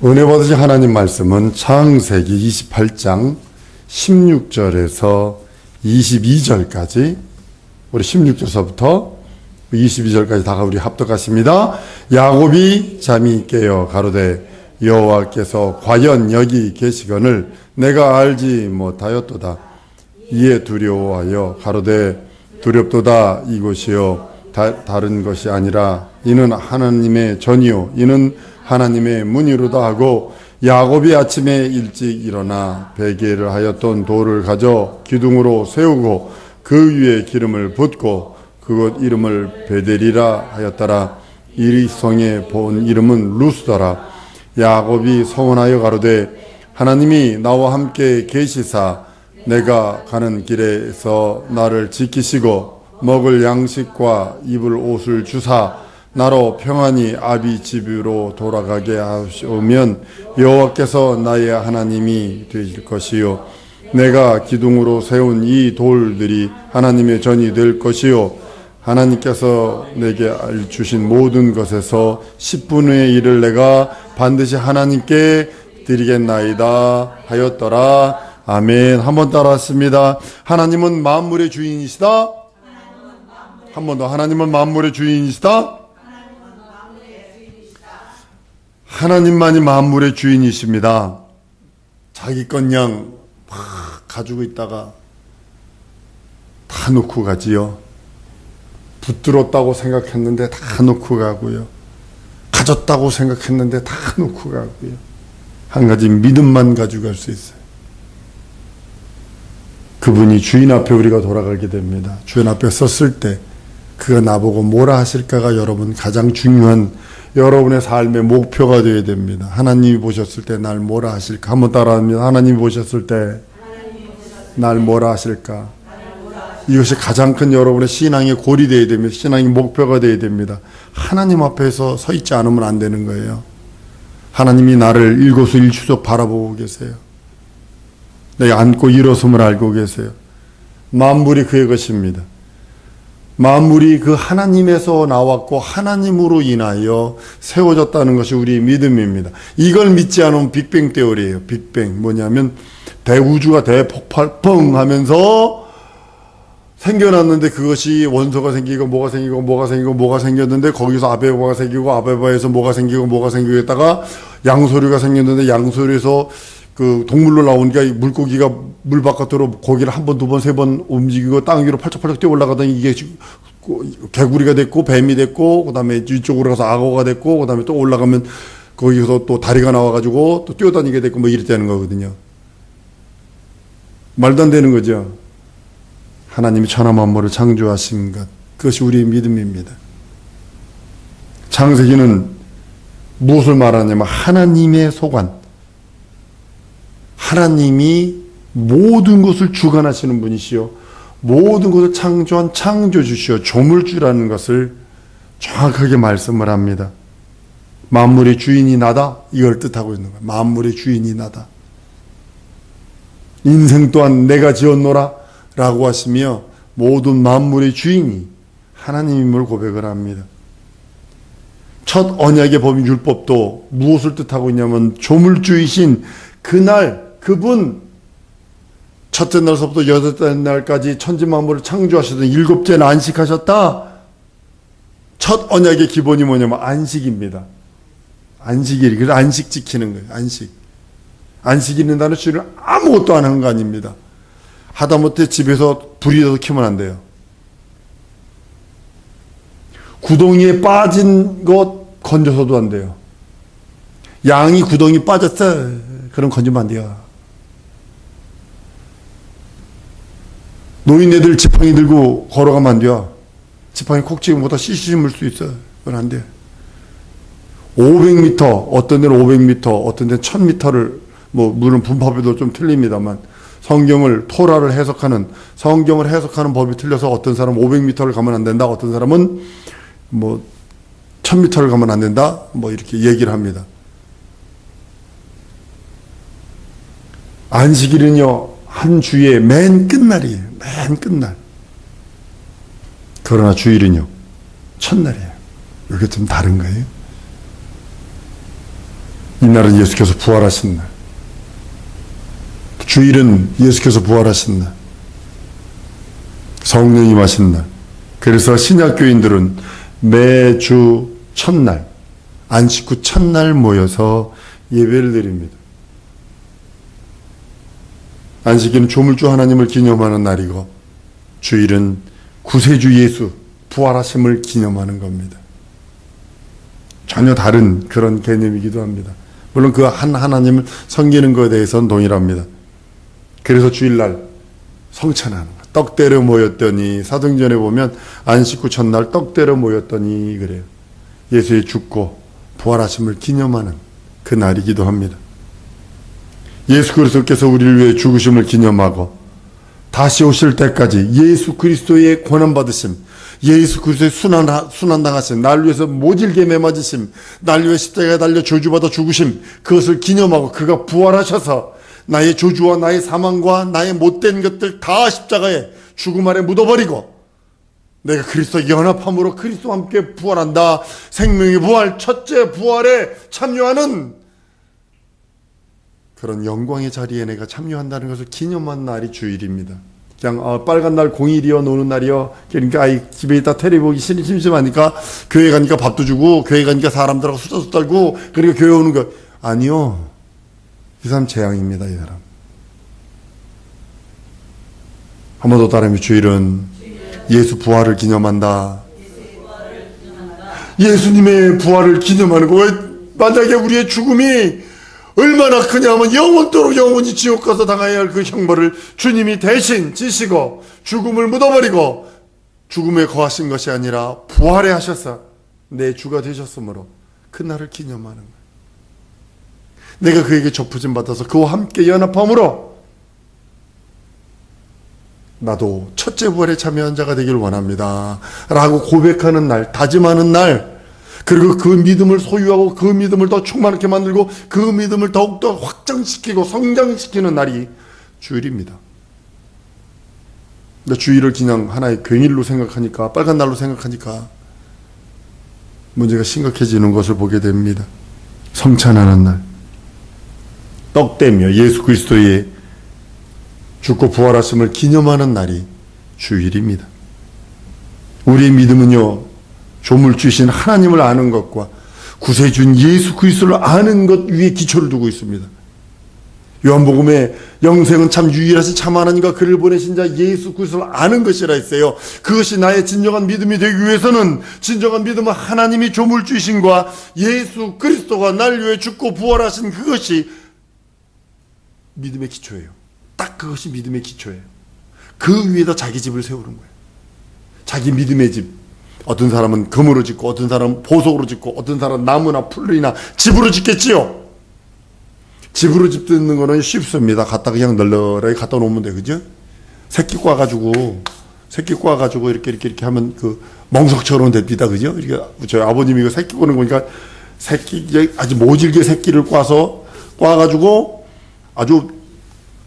은혜 받으신 하나님 말씀은 창세기 28장 16절에서 22절까지, 우리 16절서부터 22절까지 다가 우리 합독하십니다. 야곱이 잠이 깨어 가로되 여호와께서 과연 여기 계시거늘 내가 알지 못하였도다. 이에 두려워하여 가로되 두렵도다. 이곳이요 다른 것이 아니라 이는 하나님의 전이요 이는 하나님의 문이로다 하고, 야곱이 아침에 일찍 일어나 베개를 하였던 돌을 가져 기둥으로 세우고 그 위에 기름을 붓고 그곳 이름을 베델이라 하였더라. 이 성의 본 이름은 루스더라. 야곱이 서원하여 가로되 하나님이 나와 함께 계시사 내가 가는 길에서 나를 지키시고 먹을 양식과 입을 옷을 주사 나로 평안히 아비 집으로 돌아가게 하시오면 여호와께서 나의 하나님이 되실 것이요 내가 기둥으로 세운 이 돌들이 하나님의 전이 될 것이요 하나님께서 내게 주신 모든 것에서 10분의 1을 내가 반드시 하나님께 드리겠나이다 하였더라. 아멘. 한번 따라하십니다. 하나님은 만물의 주인이시다. 한 번 더. 하나님은 만물의 주인이시다. 하나님만이 만물의 주인이십니다. 자기 것 양 막 가지고 있다가 다 놓고 가지요. 붙들었다고 생각했는데 다 놓고 가고요. 가졌다고 생각했는데 다 놓고 가고요. 한 가지 믿음만 가지고 갈 수 있어요. 그분이 주인 앞에 우리가 돌아가게 됩니다. 주인 앞에 섰을 때 그가 나보고 뭐라 하실까가 여러분 가장 중요한 여러분의 삶의 목표가 되어야 됩니다. 하나님이 보셨을 때 날 뭐라 하실까? 한번 따라합니다. 하나님이 보셨을 때 날 뭐라 하실까? 이것이 가장 큰 여러분의 신앙의 골이 되어야 됩니다. 신앙의 목표가 되어야 됩니다. 하나님 앞에서 서 있지 않으면 안 되는 거예요. 하나님이 나를 일거수일투족 바라보고 계세요. 내가 앉고 일어섬을 알고 계세요. 만물이 그의 것입니다. 만물이 그 하나님에서 나왔고 하나님으로 인하여 세워졌다는 것이 우리의 믿음입니다. 이걸 믿지 않으면 빅뱅 테오리예요. 빅뱅 뭐냐면 대우주가 대폭발 뻥 하면서 생겨났는데 그것이 원소가 생기고 뭐가 생기고 뭐가 생기고 뭐가 생겼는데 거기서 아베바가 생기고 아베바에서 뭐가 생기고 뭐가 생기고 했다가 양서류가 생겼는데 양서류에서 그 동물로 나오니까 물고기가 물 바깥으로 고기를 한 번, 두 번, 세 번 움직이고 땅 위로 펄쩍펄쩍 뛰어 올라가더니 이게 개구리가 됐고 뱀이 됐고 그다음에 이쪽으로 가서 악어가 됐고 그다음에 또 올라가면 거기서 또 다리가 나와가지고 또 뛰어다니게 됐고 뭐 이랬다는 거거든요. 말도 안 되는 거죠. 하나님이 천하 만물을 창조하신 것, 그것이 우리의 믿음입니다. 창세기는 무엇을 말하냐면 하나님의 소관, 하나님이 모든 것을 주관하시는 분이시요 모든 것을 창조한 창조주시요 조물주라는 것을 정확하게 말씀을 합니다. 만물의 주인이 나다, 이걸 뜻하고 있는 거예요. 만물의 주인이 나다. 인생 또한 내가 지었노라 라고 하시며 모든 만물의 주인이 하나님임을 고백을 합니다. 첫 언약의 법인 율법도 무엇을 뜻하고 있냐면 조물주이신 그날 그분 첫째 날서부터 여섯째 날까지 천지만물을 창조하시던 일곱째는 안식하셨다. 첫 언약의 기본이 뭐냐면 안식입니다. 안식일, 그래서 안식 지키는 거예요. 안식. 안식 있는 다는 주일은 아무것도 안 한 거 아닙니다. 하다못해 집에서 불이라도 켜면 안 돼요. 구덩이에 빠진 것 건져서도 안 돼요. 양이 구덩이 빠졌어. 그럼 건지면 안 돼요. 노인네들 지팡이 들고 걸어가면 안 돼요. 지팡이 콕 찍으면 보다 씨씨 물 수 있어요. 그건 안 돼요. 500m, 어떤 데는 500m, 어떤 데는 1000m를, 뭐, 물론 분파별도 좀 틀립니다만, 성경을, 토라를 해석하는, 성경을 해석하는 법이 틀려서 어떤 사람은 500m를 가면 안 된다, 어떤 사람은 뭐, 1000m를 가면 안 된다, 뭐, 이렇게 얘기를 합니다. 안식일은요, 한 주의 맨 끝날이에요. 맨 끝날. 그러나 주일은요, 첫날이에요. 이게 좀 다른 거예요. 이날은 예수께서 부활하신 날. 주일은 예수께서 부활하신 날. 성령이 임하신 날. 그래서 신약교인들은 매주 첫날, 안식 후 첫날 모여서 예배를 드립니다. 안식일은 조물주 하나님을 기념하는 날이고, 주일은 구세주 예수 부활하심을 기념하는 겁니다. 전혀 다른 그런 개념이기도 합니다. 물론 그 한 하나님을 섬기는 것에 대해서는 동일합니다. 그래서 주일날 성찬하는 것, 떡대로 모였더니, 사도행전에 보면 안식 후 첫날 떡대로 모였더니 그래요. 예수의 죽고 부활하심을 기념하는 그 날이기도 합니다. 예수 그리스도께서 우리를 위해 죽으심을 기념하고 다시 오실 때까지 예수 그리스도의 권한받으심, 예수 그리스도의 순환당하심, 날 위해서 모질게 매맞으심, 날 위해 십자가에 달려 저주받아 죽으심, 그것을 기념하고 그가 부활하셔서 나의 저주와 나의 사망과 나의 못된 것들 다 십자가에 죽음 아래 묻어버리고 내가 그리스도 연합함으로 그리스도와 함께 부활한다. 생명의 부활, 첫째 부활에 참여하는 그런 영광의 자리에 내가 참여한다는 것을 기념한 날이 주일입니다. 그냥 빨간 날 공일이여 노는 날이여, 그러니까 집에 있다 테레비 보기 심심하니까 교회 가니까 밥도 주고 교회 가니까 사람들하고 수다도 떨고 그러니까 교회 오는 거 아니요. 이 사람 재앙입니다. 이 사람. 한 번 더 따르면 주일은 예수 부활을 기념한다. 예수님의 부활을 기념하는 거. 왜 만약에 우리의 죽음이 얼마나 크냐면 영원토록 영원히 지옥 가서 당해야 할 그 형벌을 주님이 대신 지시고 죽음을 묻어버리고 죽음에 거하신 것이 아니라 부활해 하셔서 내 주가 되셨으므로 그 날을 기념하는 거예요. 내가 그에게 접부심 받아서 그와 함께 연합함으로 나도 첫째 부활에 참여한 자가 되길 원합니다 라고 고백하는 날, 다짐하는 날, 그리고 그 믿음을 소유하고 그 믿음을 더 충만하게 만들고 그 믿음을 더욱더 확장시키고 성장시키는 날이 주일입니다. 근데 주일을 그냥 하나의 경일로 생각하니까, 빨간 날로 생각하니까 문제가 심각해지는 것을 보게 됩니다. 성찬하는 날, 떡대며 예수 그리스도의 죽고 부활하심을 기념하는 날이 주일입니다. 우리의 믿음은요, 조물주신 하나님을 아는 것과 구세주인 예수 그리스도를 아는 것 위에 기초를 두고 있습니다. 요한복음에 영생은 참 유일하신 참 하나님과 그를 보내신 자 예수 그리스도를 아는 것이라 했어요. 그것이 나의 진정한 믿음이 되기 위해서는, 진정한 믿음은 하나님이 조물주신과 예수 그리스도가 날 위해 죽고 부활하신 그것이 믿음의 기초예요. 딱 그것이 믿음의 기초예요. 그 위에다 자기 집을 세우는 거예요. 자기 믿음의 집. 어떤 사람은 금으로 짓고, 어떤 사람은 보석으로 짓고, 어떤 사람은 나무나 풀이나 집으로 짓겠지요. 집으로 짓는 거는 쉽습니다. 갖다 그냥 널널하게 갖다 놓으면 돼, 그죠? 새끼 꽈가지고 이렇게 하면 그 멍석처럼 됩니다, 그죠? 이렇게 저희 아버님이 이거 새끼 꽈는 거니까 아주 모질게 새끼를 꽈가지고 아주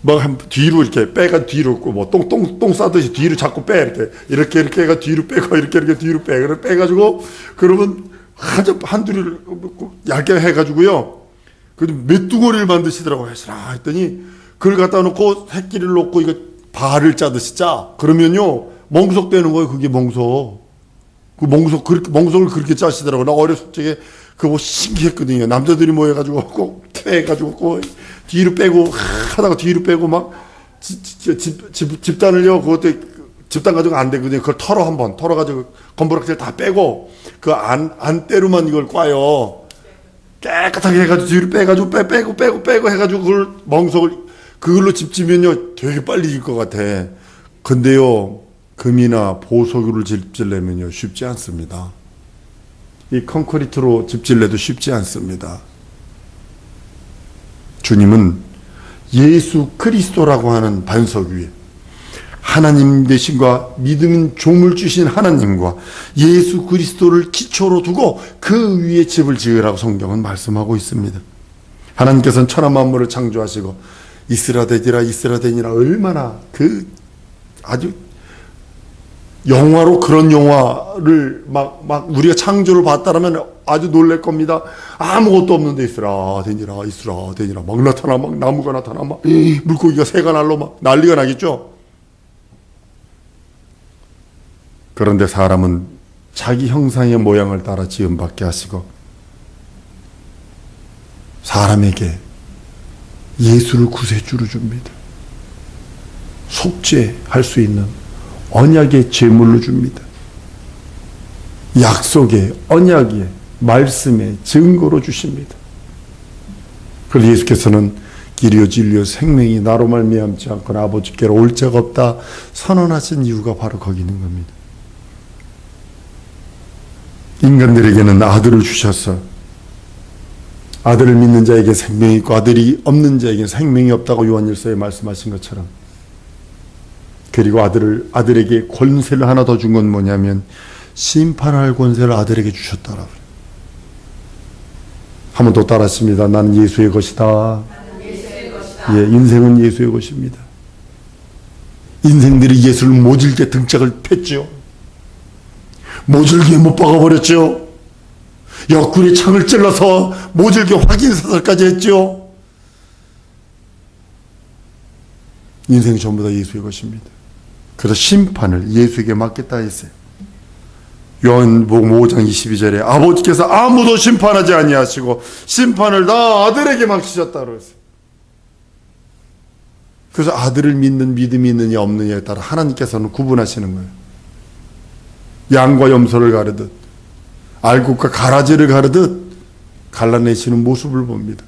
한 뒤로 이렇게 빼가 뒤로 뭐 똥 싸듯이 뒤로 자꾸 빼 이렇게 해가 뒤로 빼고 이렇게 뒤로 빼가지고 그러면 한두리를 얇게 해가지고요. 그 메뚜거리를 만드시더라고요. 했더니 그걸 갖다 놓고 새끼를 놓고 이거 발을 짜듯이 짜. 그러면요 멍석 되는 거예요. 그게 멍석. 그 멍석을 그렇게 짜시더라고요. 나 어렸을 적에 그거 신기했거든요. 남자들이 모여가지고 꼭 해가지고 꼭 뒤로 빼고 하다가 뒤로 빼고 막 집단을요. 그것도 집단 가지고 안 되거든요. 그걸 털어가지고 건부락질 다 빼고 그 안대로만 이걸 꽈요. 깨끗하게 해가지고 뒤로 빼가지고 빼고 해가지고 그걸 멍석을 그걸로 집 지면요 되게 빨리 질 것 같아. 근데요 금이나 보석으로 집 지려면요 쉽지 않습니다. 이 콘크리트로 집 질래도 쉽지 않습니다. 주님은 예수 그리스도라고 하는 반석 위에 하나님 되신과 믿음인 종을 주신 하나님과 예수 그리스도를 기초로 두고 그 위에 집을 지으라고 성경은 말씀하고 있습니다. 하나님께서는 천하 만물을 창조하시고 이스라되니라 얼마나 그 아주 영화로 그런 영화를 막 우리가 창조를 봤다라면 아주 놀랄 겁니다. 아무것도 없는데 있으라 되니라 있으라 되니라 막 나타나 막 나무가 나타나 막 물고기가 새가 날로 막 난리가 나겠죠. 그런데 사람은 자기 형상의 모양을 따라 지음받게 하시고 사람에게 예수를 구세주로 줍니다. 속죄할 수 있는 언약의 제물로 줍니다. 약속의 언약의 말씀의 증거로 주십니다. 그래서 예수께서는 길이요 진리요 생명이 나로 말미암지 않거나 아버지께로 올 자가 없다 선언하신 이유가 바로 거기 있는 겁니다. 인간들에게는 아들을 주셔서 아들을 믿는 자에게 생명이 있고 아들이 없는 자에게 생명이 없다고 요한일서에 말씀하신 것처럼, 그리고 아들에게 권세를 하나 더 준 건 뭐냐면 심판할 권세를 아들에게 주셨다라고요. 한 번 더 따라하십니다. 나는 예수의 것이다. 예, 인생은 예수의 것입니다. 인생들이 예수를 모질게 등짝을 팼죠. 모질게 못 박아버렸죠. 옆구리 창을 찔러서 모질게 확인사살까지 했죠. 인생이 전부 다 예수의 것입니다. 그래서 심판을 예수에게 맡겠다 했어요. 요한복음 5장 22절에 아버지께서 아무도 심판하지 아니하시고 심판을 다 아들에게 맡기셨다 그랬어요. 그래서 아들을 믿는 믿음이 있느냐 없느냐에 따라 하나님께서는 구분하시는 거예요. 양과 염소를 가르듯 알곡과 가라지를 가르듯 갈라내시는 모습을 봅니다.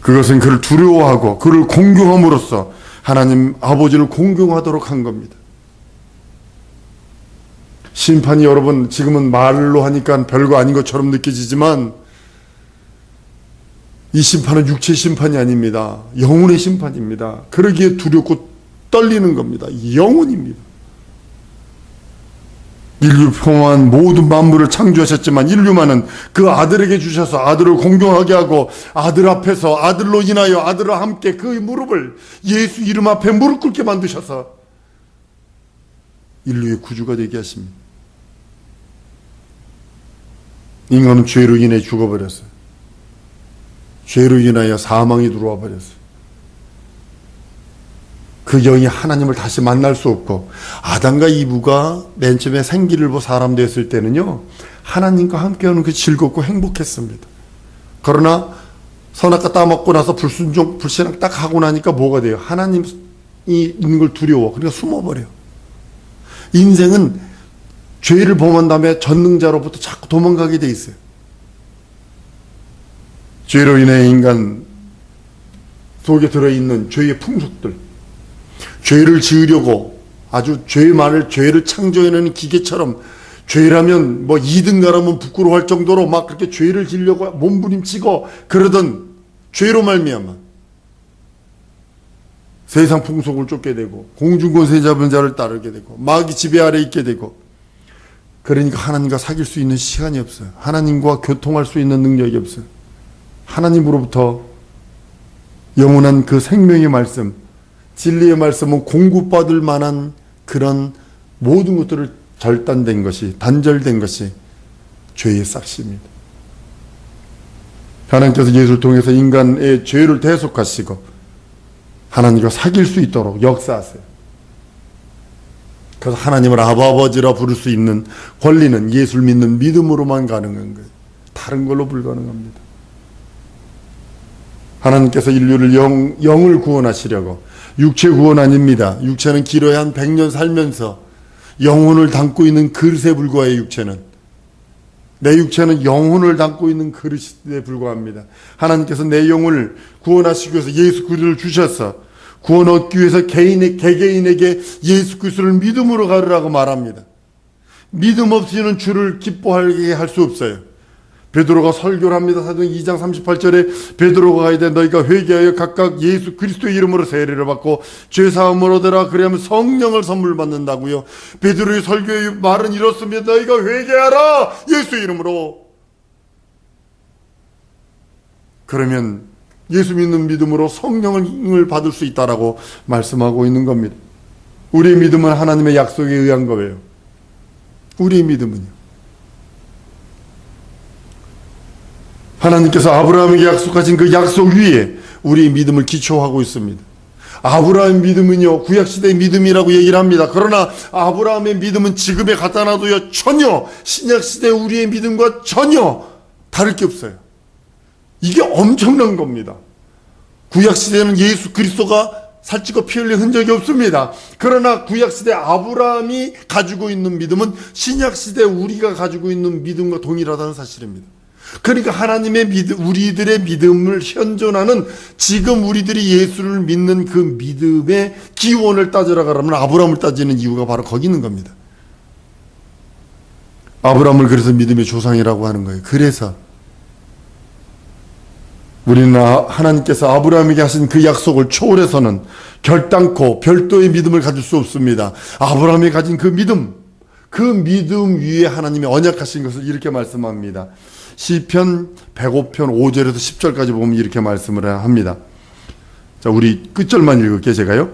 그것은 그를 두려워하고 그를 공경함으로써 하나님 아버지를 공경하도록 한 겁니다. 심판이 여러분 지금은 말로 하니까 별거 아닌 것처럼 느껴지지만 이 심판은 육체 심판이 아닙니다. 영혼의 심판입니다. 그러기에 두렵고 떨리는 겁니다. 영혼입니다. 인류 평화한 모든 만물을 창조하셨지만 인류만은 그 아들에게 주셔서 아들을 공경하게 하고 아들 앞에서 아들로 인하여 아들과 함께 그의 무릎을 예수 이름 앞에 무릎 꿇게 만드셔서 인류의 구주가 되게 하십니다. 인간은 죄로 인해 죽어버렸어요. 죄로 인하여 사망이 들어와 버렸어요. 그 영이 하나님을 다시 만날 수 없고, 아담과 이브가 맨 처음에 생기를 보고 사람 되었을 때는요 하나님과 함께하는 그 즐겁고 행복했습니다. 그러나 선악과 따먹고 나서 불순종 불신앙 딱 하고 나니까 뭐가 돼요? 하나님이 있는 걸 두려워. 그러니까 숨어버려. 인생은 죄를 범한 다음에 전능자로부터 자꾸 도망가게 돼 있어요. 죄로 인해 인간 속에 들어있는 죄의 풍속들, 죄를 지으려고 아주 죄를 창조해내는 기계처럼 죄라면 뭐 2등가라면 부끄러워할 정도로 막 그렇게 죄를 지으려고 몸부림치고 그러던 죄로 말미암아 세상 풍속을 쫓게 되고 공중권세 잡은 자를 따르게 되고 마귀 지배 아래 있게 되고, 그러니까 하나님과 사귈 수 있는 시간이 없어요. 하나님과 교통할 수 있는 능력이 없어요. 하나님으로부터 영원한 그 생명의 말씀, 진리의 말씀은 공급받을 만한 그런 모든 것들을 절단된 것이, 단절된 것이 죄의 싹시입니다. 하나님께서 예수를 통해서 인간의 죄를 대속하시고 하나님과 사귈 수 있도록 역사하세요. 그래서 하나님을 아버지라 부를 수 있는 권리는 예수를 믿는 믿음으로만 가능한 거예요. 다른 걸로 불가능합니다. 하나님께서 인류를 영을 구원하시려고, 육체 구원 아닙니다. 육체는 길어야 한 100년 살면서 영혼을 담고 있는 그릇에 불과해요. 육체는. 내 육체는 영혼을 담고 있는 그릇에 불과합니다. 하나님께서 내 영을 구원하시기 위해서 예수 그리스도를 주셔서 구원 얻기 위해서 개개인에게 예수 그리스도를 믿음으로 가르라고 말합니다. 믿음 없이는 주를 기뻐하게 할 수 없어요. 베드로가 설교를 합니다. 사도행 2장 38절에 베드로가 가야 돼. 너희가 회개하여 각각 예수 그리스도의 이름으로 세례를 받고 죄사함을 얻으라. 그러면 성령을 선물 받는다고요. 베드로의 설교의 말은 이렇습니다. 너희가 회개하라. 예수 이름으로. 그러면 예수 믿는 믿음으로 성령을 받을 수 있다라고 말씀하고 있는 겁니다. 우리의 믿음은 하나님의 약속에 의한 거예요. 우리의 믿음은요. 하나님께서 아브라함에게 약속하신 그 약속 위에 우리의 믿음을 기초하고 있습니다. 아브라함의 믿음은요, 구약시대의 믿음이라고 얘기를 합니다. 그러나 아브라함의 믿음은 지금에 갖다 놔도요, 전혀 신약시대 우리의 믿음과 전혀 다를 게 없어요. 이게 엄청난 겁니다. 구약시대는 예수 그리스도가 살찌고 피 흘린 흔적이 없습니다. 그러나 구약시대 아브라함이 가지고 있는 믿음은 신약시대 우리가 가지고 있는 믿음과 동일하다는 사실입니다. 그러니까 하나님의 우리들의 믿음을 현존하는 지금 우리들이 예수를 믿는 그 믿음의 기원을 따지러 가라면 아브라함을 따지는 이유가 바로 거기 있는 겁니다. 아브라함을 그래서 믿음의 조상이라고 하는 거예요. 그래서 우리는 하나님께서 아브라함에게 하신 그 약속을 초월해서는 결단코 별도의 믿음을 가질 수 없습니다. 아브라함이 가진 그 믿음 위에 하나님이 언약하신 것을 이렇게 말씀합니다. 시편 105편 5절에서 10절까지 보면 이렇게 말씀을 합니다. 자, 우리 끝절만 읽을게요, 제가요.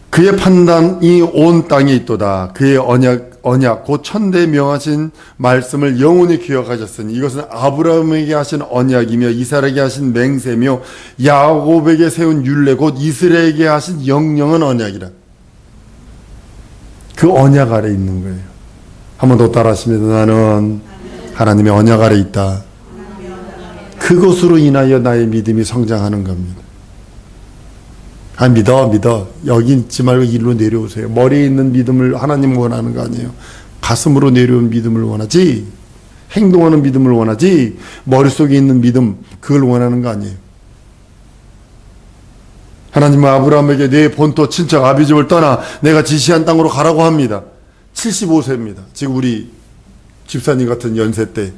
그의 판단이 온 땅에 있도다. 그의 언약 곧 천대에 명하신 말씀을 영원히 기억하셨으니 이것은 아브라함에게 하신 언약이며 이삭에게 하신 맹세며 야곱에게 세운 율례 곧 이스라엘에게 하신 영영한 언약이라. 그 언약 아래 있는 거예요. 한 번 더 따라하십니다. 나는 하나님의 언약 아래 있다. 그것으로 인하여 나의 믿음이 성장하는 겁니다. 믿어. 여기 있지 말고 일로 내려오세요. 머리에 있는 믿음을 하나님 원하는 거 아니에요. 가슴으로 내려온 믿음을 원하지, 행동하는 믿음을 원하지, 머릿속에 있는 믿음, 그걸 원하는 거 아니에요. 하나님은 아브라함에게 내 본토 친척 아비집을 떠나 내가 지시한 땅으로 가라고 합니다. 75세입니다. 지금 우리 집사님 같은 연세 때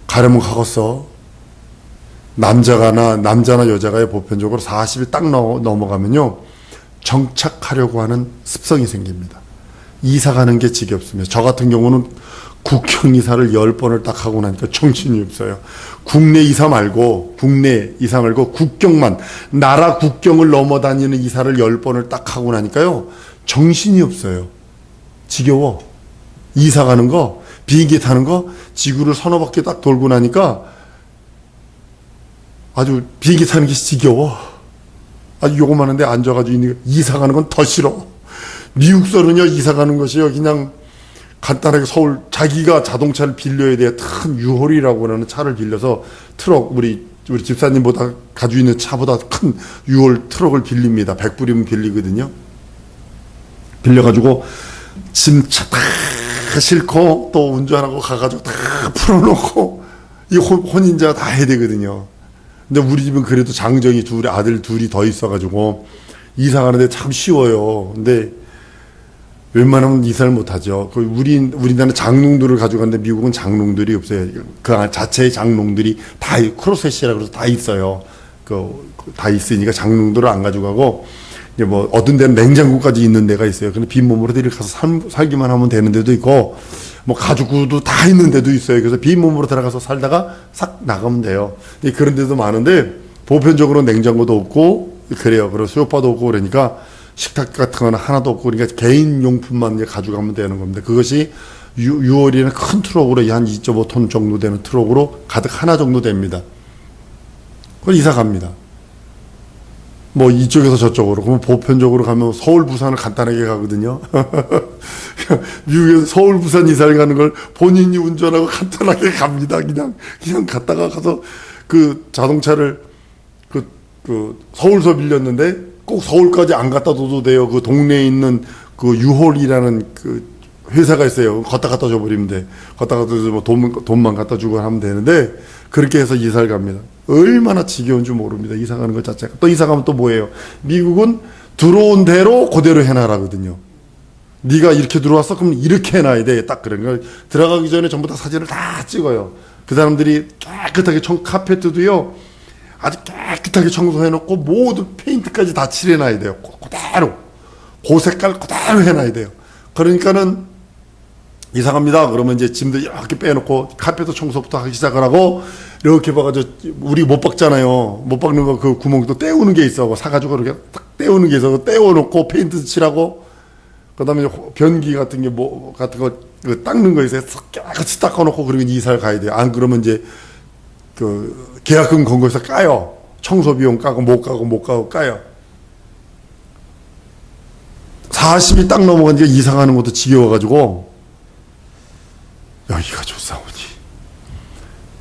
가려면 가겠어. 남자나 여자가 보편적으로 40이 딱 넘어가면요, 정착하려고 하는 습성이 생깁니다. 이사 가는 게 지겹습니다. 저 같은 경우는 국경 이사를 10번을 딱 하고 나니까 정신이 없어요. 국내 이사 말고 국경만, 나라 국경을 넘어 다니는 이사를 10번을 딱 하고 나니까요, 정신이 없어요. 지겨워. 이사 가는 거, 비행기 타는 거, 지구를 서너 바퀴 딱 돌고 나니까 아주 비행기 타는 게 지겨워. 아주 요거만한 데 앉아가지고 있는 거. 이사 가는 건 더 싫어. 미국서는요, 이사 가는 것이요, 그냥 간단하게 서울, 자기가 자동차를 빌려야 돼요. 큰 유홀이라고 하는 차를 빌려서 트럭, 우리 집사님보다 가지고 있는 차보다 큰 유홀 트럭을 빌립니다. 100불이면 빌리거든요. 빌려가지고 짐차 다 싣고 또 운전하고 가가지고 다 풀어놓고 이 혼인자가 다 해야 되거든요. 근데 우리 집은 그래도 장정이 아들 둘이 더 있어가지고 이사 가는데 참 쉬워요. 근데 웬만하면 이사를 못하죠. 우리나라는 장롱들을 가져가는데 미국은 장롱들이 없어요. 그 자체의 장롱들이 다 크로셋이라 그래서 다 있어요. 다 있으니까 장롱들을 안 가져가고, 이제 뭐 어떤 데는 냉장고까지 있는 데가 있어요. 근데 빈몸으로 이렇게 가서 살기만 하면 되는 데도 있고, 뭐 가죽구도 다 있는 데도 있어요. 그래서 빈몸으로 들어가서 살다가 싹 나가면 돼요. 그런 데도 많은데 보편적으로 냉장고도 없고 그래요. 그리고 수요바도 없고 그러니까 식탁 같은 거는 하나도 없고, 그러니까 개인 용품만 이제 가져가면 되는 겁니다. 그것이 6월이나 큰 트럭으로 한 2.5톤 정도 되는 트럭으로 가득 하나 정도 됩니다. 그걸 이사 갑니다. 뭐 이쪽에서 저쪽으로. 그러면 보편적으로 가면 서울 부산을 간단하게 가거든요. 미국에서 서울 부산 이사를 가는 걸 본인이 운전하고 간단하게 갑니다. 그냥 갔다가 가서 그 자동차를 서울서 빌렸는데 꼭 서울까지 안 갖다 둬도 돼요. 그 동네에 있는 그 유홀이라는 그 회사가 있어요. 갖다 줘버리면 돼. 갖다 줘서 돈만 갖다 주고 하면 되는데, 그렇게 해서 이사를 갑니다. 얼마나 지겨운 줄 모릅니다. 이사 가는 것 자체가. 또 이사 가면 또 뭐예요? 미국은 들어온 대로 그대로 해놔라거든요. 네가 이렇게 들어왔어? 그럼 이렇게 해놔야 돼. 딱 그런 걸. 들어가기 전에 전부 다 사진을 다 찍어요. 그 사람들이 깨끗하게 카페트도요, 아주 깨끗하게 청소해놓고 모두 페인트까지 다 칠해놔야 돼요. 그대로. 그 색깔 그대로 해놔야 돼요. 그러니까는 이상합니다. 그러면 이제 짐도 이렇게 빼놓고 카페트 청소부터 하기 시작을 하고, 이렇게 봐가지고 우리 못 박잖아요. 못 박는 거 그 구멍도 때우는 게 있어. 사가지고 이렇게 딱 떼우는 게 있어서 떼워놓고 페인트 칠하고, 그 다음에 변기 같은 게 같은 거 닦는 거 있어요. 깨끗이 닦아놓고 그러면 이사를 가야 돼요. 안 그러면 이제 계약금 건 거에서 까요. 청소 비용 까고 못 가고 까요. 40이 딱 넘어가니까 이사 가는 것도 지겨워가지고, 여기가 좋사오니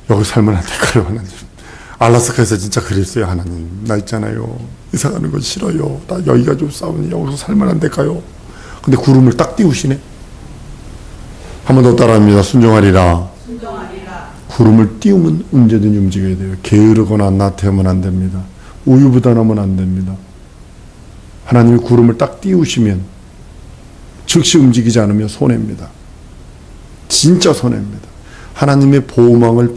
여기 살면 안 될까요, 하나님? 알라스카에서 진짜 그랬어요. 하나님, 나 있잖아요, 이사 가는 거 싫어요. 나 여기가 좋사오니 여기서 살면 안 될까요? 근데 구름을 딱 띄우시네. 한 번 더 따라합니다. 순종하리라. 구름을 띄우면 언제든지 움직여야 돼요. 게으르거나 나태하면 안 됩니다. 우유부단하면 안 됩니다. 하나님이 구름을 딱 띄우시면 즉시 움직이지 않으면 손해입니다. 진짜 손해입니다. 하나님의 보호망을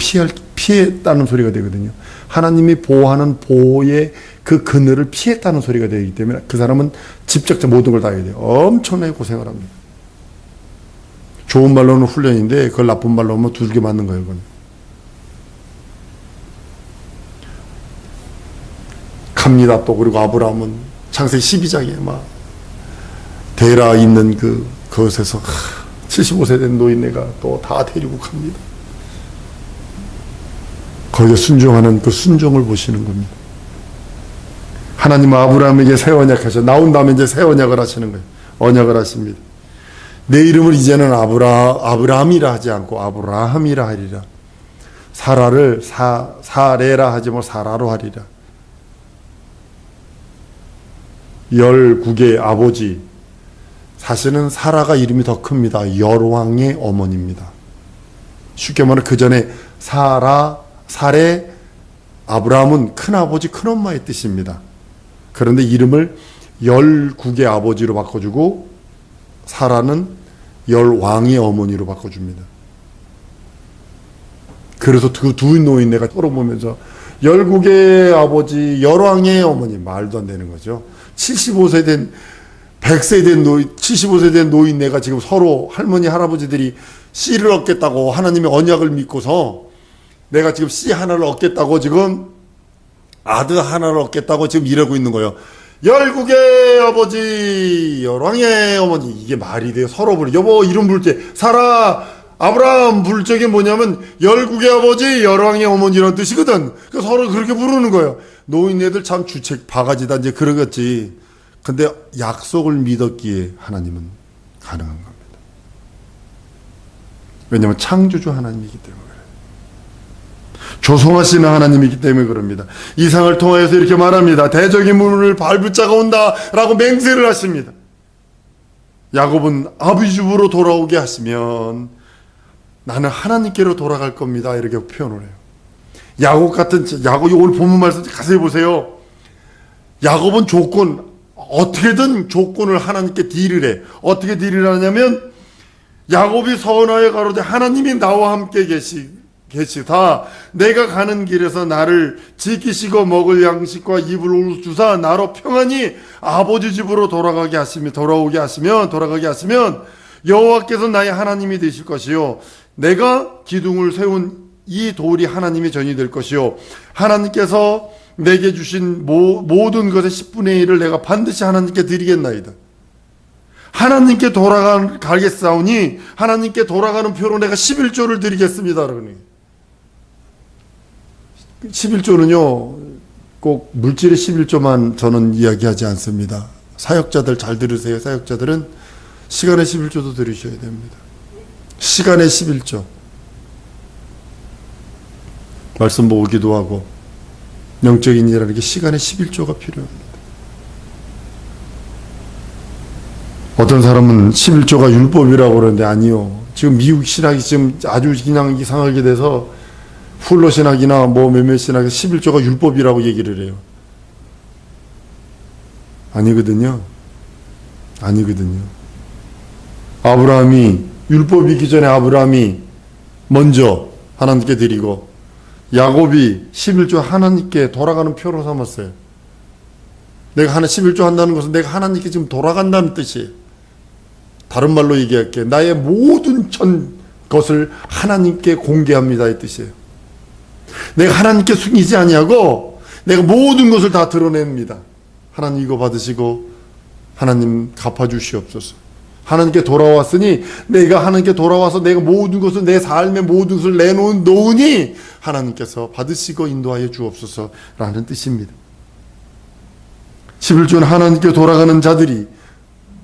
피했다는 소리가 되거든요. 하나님이 보호하는 보호의 그 그늘을 피했다는 소리가 되기 때문에 그 사람은 집적자 모든 걸 다 해야 돼요. 엄청나게 고생을 합니다. 좋은 말로는 훈련인데 그걸 나쁜 말로 하면 두들겨 맞는 거예요. 그건. 갑니다. 또 그리고 아브라함은 창세기 12장에 막 데라 있는 그것에서 75세 된 노인네가 또 다 데리고 갑니다. 거기에 순종하는 그 순종을 보시는 겁니다. 하나님은 아브라함에게 새 언약 하셔. 나온 다음에 이제 새 언약을 하시는 거예요. 언약을 하십니다. 내 이름을 이제는 아브라함이라 하지 않고 아브라함이라 하리라. 사라를 사레라 하지 뭐 사라로 하리라. 19의 아버지. 사실은 사라가 이름이 더 큽니다. 열왕의 어머니입니다. 쉽게 말하면 그 전에 사레, 아브라함은 큰아버지, 큰엄마의 뜻입니다. 그런데 이름을 19의 아버지로 바꿔주고 사라는 열왕의 어머니로 바꿔줍니다. 그래서 그 두 노인네가 서로 보면서 19의 아버지, 열왕의 어머니, 말도 안 되는 거죠. 75세 된 100세 된 75세 된 노인네가 지금 서로 할머니, 할아버지들이 씨를 얻겠다고 하나님의 언약을 믿고서 내가 지금 씨 하나를 얻겠다고 지금 아들 하나를 얻겠다고 지금 이러고 있는 거예요. 19의 아버지, 열왕의 어머니. 이게 말이 돼요. 서로 부르. 여보 이름 부를 때 사라, 아브라함 부를 적이 뭐냐면 19의 아버지, 열왕의 어머니라는 뜻이거든. 그러니까 서로 그렇게 부르는 거예요. 노인네들 참 주책 바가지다 이제 그러겠지. 근데 약속을 믿었기에 하나님은 가능한 겁니다. 왜냐하면 창조주 하나님이기 때문에 그래요. 조성하시는 하나님이기 때문에 그럽니다. 이상을 통하여서 이렇게 말합니다. 대적의 문을 밟을 자가 온다 라고 맹세를 하십니다. 야곱은 아버지 집으로 돌아오게 하시면 나는 하나님께로 돌아갈 겁니다. 이렇게 표현을 해요. 야곱이 오늘 본문 말씀 자세히 보세요. 야곱은 어떻게든 조건을 하나님께 딜을 해. 어떻게 딜을 하냐면 야곱이 서원하여 가로되 하나님이 나와 함께 계시다. 내가 가는 길에서 나를 지키시고 먹을 양식과 입을 옷 주사 나로 평안히 아버지 집으로 돌아오게 하시면 여호와께서 나의 하나님이 되실 것이요 내가 기둥을 세운 이 돌이 하나님의 전이 될 것이요 하나님께서 내게 주신 모든 것의 10분의 1을 내가 반드시 하나님께 드리겠나이다. 하나님께 돌아가겠사오니 하나님께 돌아가는 표로 내가 11조를 드리겠습니다. 11조는요 꼭 물질의 11조만 저는 이야기하지 않습니다. 사역자들 잘 들으세요. 사역자들은 시간의 11조도 들으셔야 됩니다. 시간의 11조. 말씀 보고 기도하고 영적인 일이라는 게 시간의 11조가 필요합니다. 어떤 사람은 11조가 율법이라고 그러는데 아니요. 지금 미국 신학이 지금 아주 그냥 이상하게 돼서 훌러 신학이나 몇몇 신학이 11조가 율법이라고 얘기를 해요. 아니거든요. 아브라함이 율법이기 전에 아브라함이 먼저 하나님께 드리고 야곱이 11조 하나님께 돌아가는 표로 삼았어요. 내가 11조 한다는 것은 내가 하나님께 지금 돌아간다는 뜻이에요. 다른 말로 얘기할게. 나의 모든 것을 하나님께 공개합니다. 이 뜻이에요. 내가 하나님께 숨기지 아니하고 내가 모든 것을 다 드러냅니다. 하나님 이거 받으시고 하나님 갚아주시옵소서. 하나님께 돌아왔으니 내가 하나님께 돌아와서 내가 모든 것을 내 삶의 모든 것을 내놓으니 하나님께서 받으시고 인도하여 주옵소서라는 뜻입니다. 11조는 하나님께 돌아가는 자들이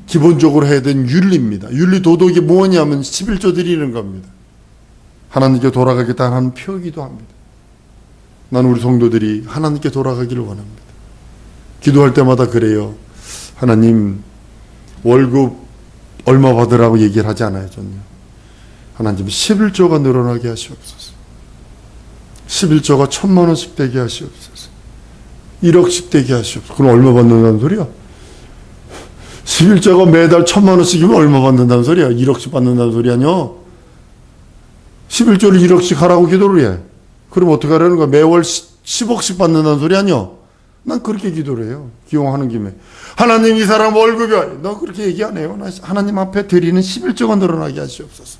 기본적으로 해야 되는 윤리입니다. 윤리 도덕이 뭐냐면 11조 드리는 겁니다. 하나님께 돌아가겠다는 하는 표기도 합니다. 나는 우리 성도들이 하나님께 돌아가기를 원합니다. 기도할 때마다 그래요. 하나님 월급 얼마 받으라고 얘기를 하지 않아요. 저는요. 하나님 11조가 늘어나게 하시옵소서. 11조가 1,000만 원씩 되게 하시옵소서. 1억씩 되게 하시옵소서. 그럼 얼마 받는다는 소리야? 11조가 매달 1,000만 원씩이면 얼마 받는다는 소리야? 1억씩 받는다는 소리 아니야? 11조를 1억씩 하라고 기도를 해. 그럼 어떻게 하라는 거야? 매월 10억씩 받는다는 소리 아니야? 난 그렇게 기도를 해요. 기용하는 김에. 하나님 이 사람 월급이 너 그렇게 얘기 안 해요. 하나님 앞에 드리는 11조가 늘어나게 하시옵소서.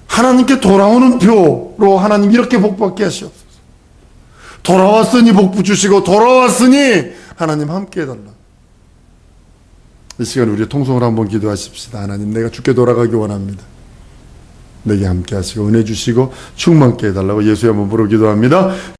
하나님께 돌아오는 표로 하나님 이렇게 복받게 하시옵소서. 돌아왔으니 복 주시고 돌아왔으니 하나님 함께 해달라. 이 시간 우리 통성을 한번 기도하십시다. 하나님 내가 주께 돌아가기 원합니다. 내게 함께 하시고 은혜 주시고 충만케 해달라고 예수의 한번 부르 기도합니다.